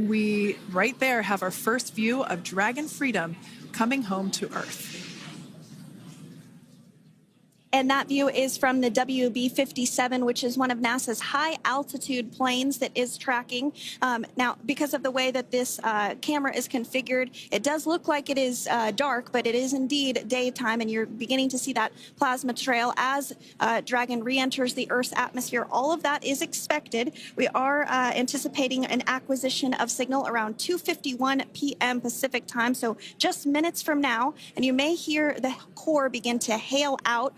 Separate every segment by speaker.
Speaker 1: We, right there, have our first view of Dragon Freedom coming home to Earth.
Speaker 2: And that view is from the WB-57, which is one of NASA's high-altitude planes that is tracking. Now, because of the way that this camera is configured, it does look like it is dark, but it is indeed daytime, and you're beginning to see that plasma trail as Dragon re-enters the Earth's atmosphere. All of that is expected. We are anticipating an acquisition of signal around 2:51 p.m. Pacific time, so just minutes from now, and you may hear the core begin to hail out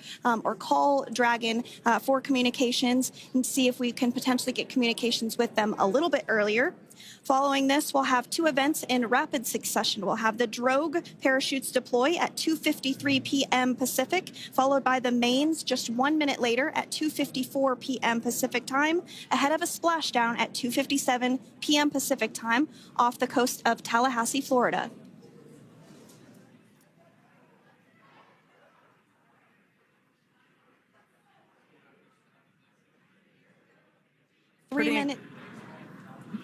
Speaker 2: or call Dragon for communications and see if we can potentially get communications with them a little bit earlier. Following this, we'll have two events in rapid succession. We'll have the drogue parachutes deploy at 2:53 p.m. Pacific, followed by the mains just 1 minute later at 2:54 p.m. Pacific time, ahead of a splashdown at 2:57 p.m. Pacific time off the coast of Tallahassee, Florida.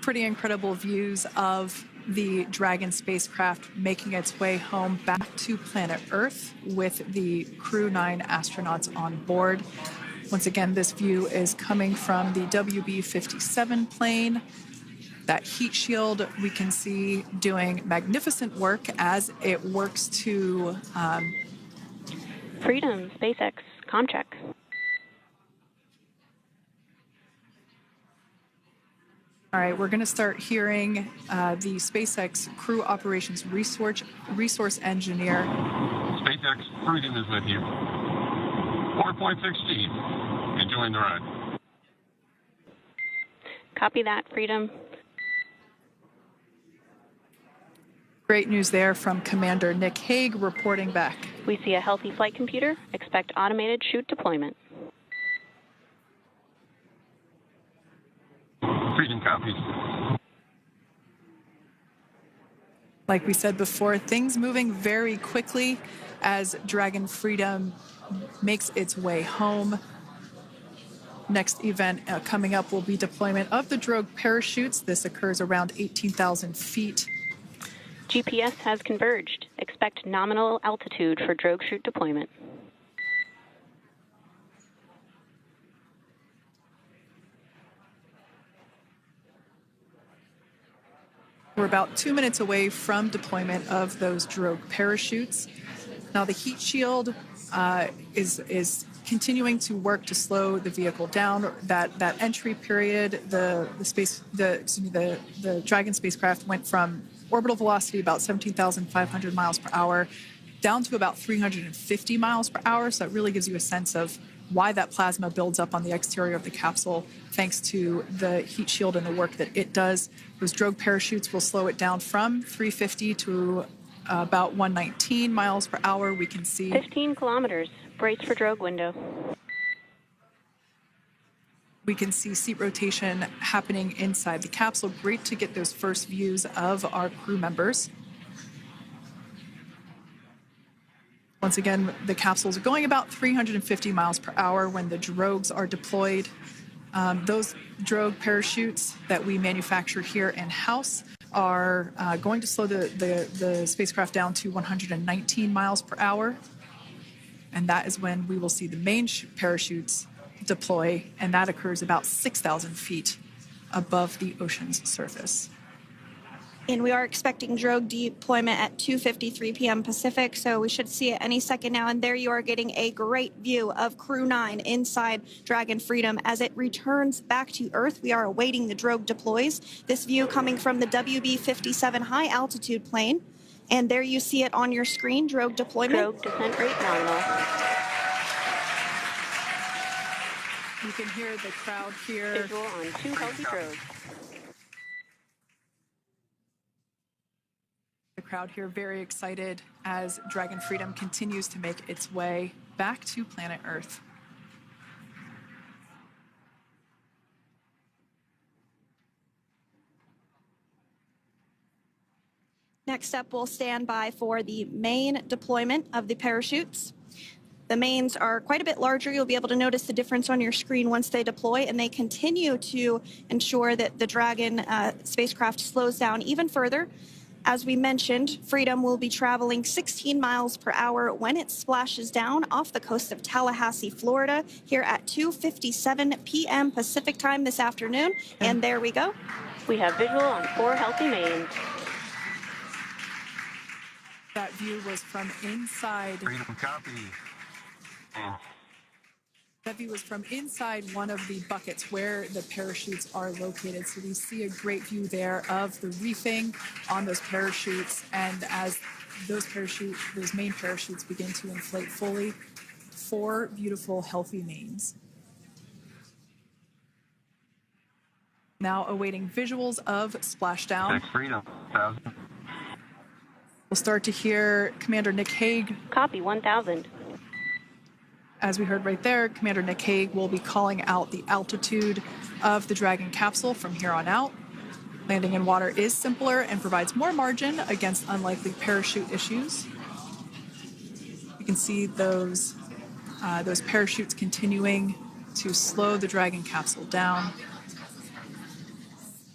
Speaker 1: Pretty incredible views of the Dragon spacecraft making its way home back to planet Earth with the Crew 9 astronauts on board. Once again, this view is coming from the WB-57 plane. That heat shield we can see doing magnificent work as it works to...
Speaker 3: Freedom, SpaceX, Comcheck.
Speaker 1: All right, we're going to start hearing the SpaceX Crew Operations Resource Engineer.
Speaker 4: SpaceX Freedom is with you. 4.16. Enjoying the ride.
Speaker 3: Copy that, Freedom.
Speaker 1: Great news there from Commander Nick Hague reporting back.
Speaker 3: We see a healthy flight computer. Expect automated chute deployment.
Speaker 4: Freedom copies.
Speaker 1: Like we said before, things moving very quickly as Dragon Freedom makes its way home. Next event coming up will be deployment of the drogue parachutes. This occurs around 18,000 feet.
Speaker 3: GPS has converged. Expect nominal altitude for drogue chute deployment.
Speaker 1: We're about 2 minutes away from deployment of those drogue parachutes. Now the heat shield is continuing to work to slow the vehicle down. That entry period, the Dragon spacecraft went from orbital velocity about 17,500 miles per hour down to about 350 miles per hour. So that really gives you a sense of why that plasma builds up on the exterior of the capsule, thanks to the heat shield and the work that it does. Those drogue parachutes will slow it down from 350 to about 119 miles per hour. We can see
Speaker 3: 15 kilometers. Brace for drogue window.
Speaker 1: We can see seat rotation happening inside the capsule. Great to get those first views of our crew members. Once again, the capsules are going about 350 miles per hour when the drogues are deployed. Those drogue parachutes that we manufacture here in-house are going to slow the spacecraft down to 119 miles per hour. And that is when we will see the main parachutes deploy, and that occurs about 6,000 feet above the ocean's surface.
Speaker 2: And we are expecting drogue deployment at 2:53 p.m. Pacific, so we should see it any second now. And there you are getting a great view of Crew 9 inside Dragon Freedom as it returns back to Earth. We are awaiting the drogue deploys. This view coming from the WB-57 high-altitude plane. And there you see it on your screen, drogue deployment.
Speaker 3: Drogue descent rate nominal.
Speaker 1: You can hear the crowd here.
Speaker 3: Visual on 2 healthy drogues.
Speaker 1: The crowd here very excited as Dragon Freedom continues to make its way back to planet Earth.
Speaker 2: Next up, we'll stand by for the main deployment of the parachutes. The mains are quite a bit larger. You'll be able to notice the difference on your screen once they deploy, and they continue to ensure that the Dragon spacecraft slows down even further. As we mentioned, Freedom will be traveling 16 miles per hour when it splashes down off the coast of Tallahassee, Florida, here at 2:57 p.m. Pacific time this afternoon. And there we go.
Speaker 3: We have visual on 4 healthy mains.
Speaker 1: That view was from inside.
Speaker 4: Freedom copy.
Speaker 1: That view was from inside one of the buckets where the parachutes are located. So we see a great view there of the reefing on those parachutes. And as those main parachutes begin to inflate fully, 4 beautiful, healthy mains. Now awaiting visuals of splashdown.
Speaker 4: Freedom, 1,000.
Speaker 1: We'll start to hear Commander Nick Hague.
Speaker 3: Copy, 1,000.
Speaker 1: As we heard right there, Commander Nick Hague will be calling out the altitude of the Dragon capsule from here on out. Landing in water is simpler and provides more margin against unlikely parachute issues. You can see those parachutes continuing to slow the Dragon capsule down.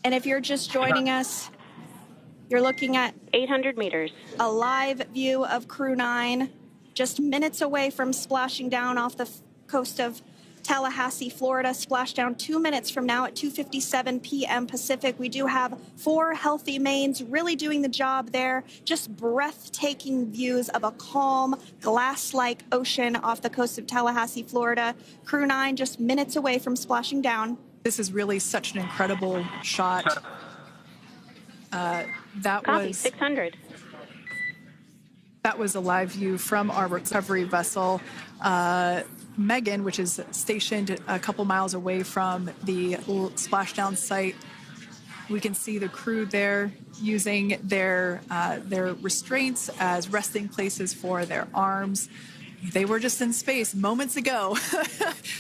Speaker 2: And if you're just joining us, you're looking at
Speaker 3: 800 meters.
Speaker 2: a live view of Crew 9, just minutes away from splashing down off the coast of Tallahassee, Florida. Splashdown 2 minutes from now at 2:57 p.m. Pacific. We do have 4 healthy mains really doing the job there. Just breathtaking views of a calm, glass-like ocean off the coast of Tallahassee, Florida. Crew 9 just minutes away from splashing down.
Speaker 1: This is really such an incredible shot.
Speaker 3: Copy, 600.
Speaker 1: That was a live view from our recovery vessel, Megan, which is stationed a couple miles away from the splashdown site. We can see the crew there using their restraints as resting places for their arms. They were just in space moments ago,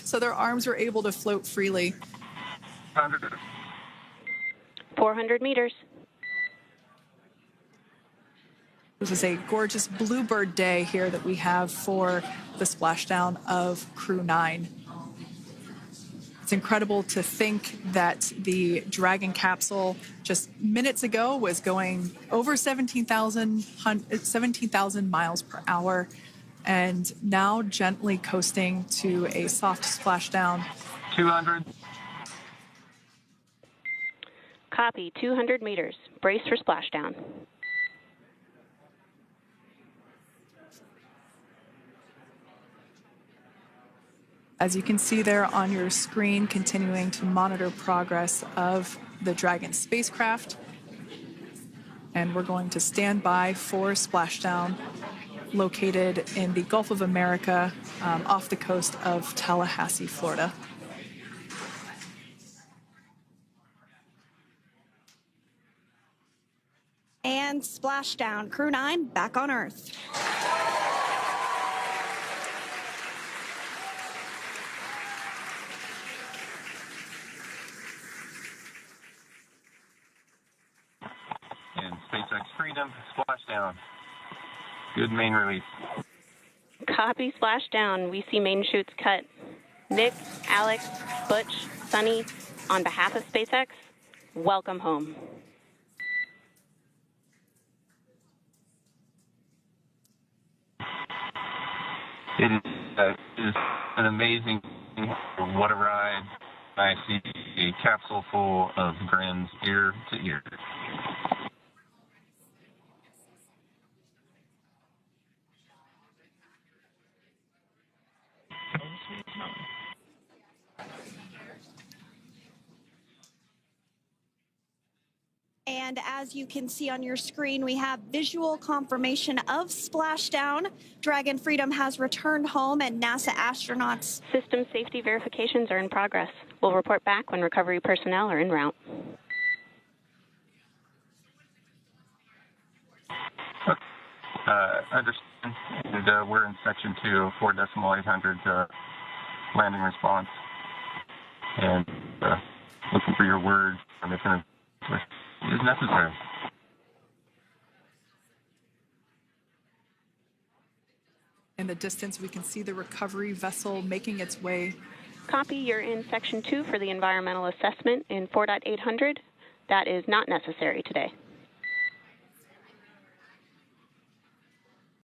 Speaker 1: so their arms were able to float freely.
Speaker 3: 400 meters.
Speaker 1: This is a gorgeous bluebird day here that we have for the splashdown of Crew 9. It's incredible to think that the Dragon capsule just minutes ago was going over 17,000 miles per hour, and now gently coasting to a soft splashdown.
Speaker 4: 200.
Speaker 3: Copy, 200 meters. Brace for splashdown.
Speaker 1: As you can see there on your screen, continuing to monitor progress of the Dragon spacecraft. And we're going to stand by for splashdown located in the Gulf of America off the coast of Tallahassee, Florida.
Speaker 2: And splashdown. Crew 9 back on Earth.
Speaker 4: And SpaceX Freedom, splashdown. Good main release.
Speaker 3: Copy, splashdown. We see main chutes cut. Nick, Alex, Butch, Sunny, on behalf of SpaceX, welcome home.
Speaker 4: It is an amazing thing. What a ride. I see a capsule full of grins ear to ear.
Speaker 2: And as you can see on your screen, we have visual confirmation of splashdown. Dragon Freedom has returned home, and NASA astronauts.
Speaker 3: System safety verifications are in progress. We'll report back when recovery personnel are en route.
Speaker 4: Understand. And, we're in section 2, 4.800 landing response. And looking for your words on if it is necessary.
Speaker 1: In the distance, we can see the recovery vessel making its way.
Speaker 3: Copy, you're in Section 2 for the environmental assessment in 4.800. That is not necessary today.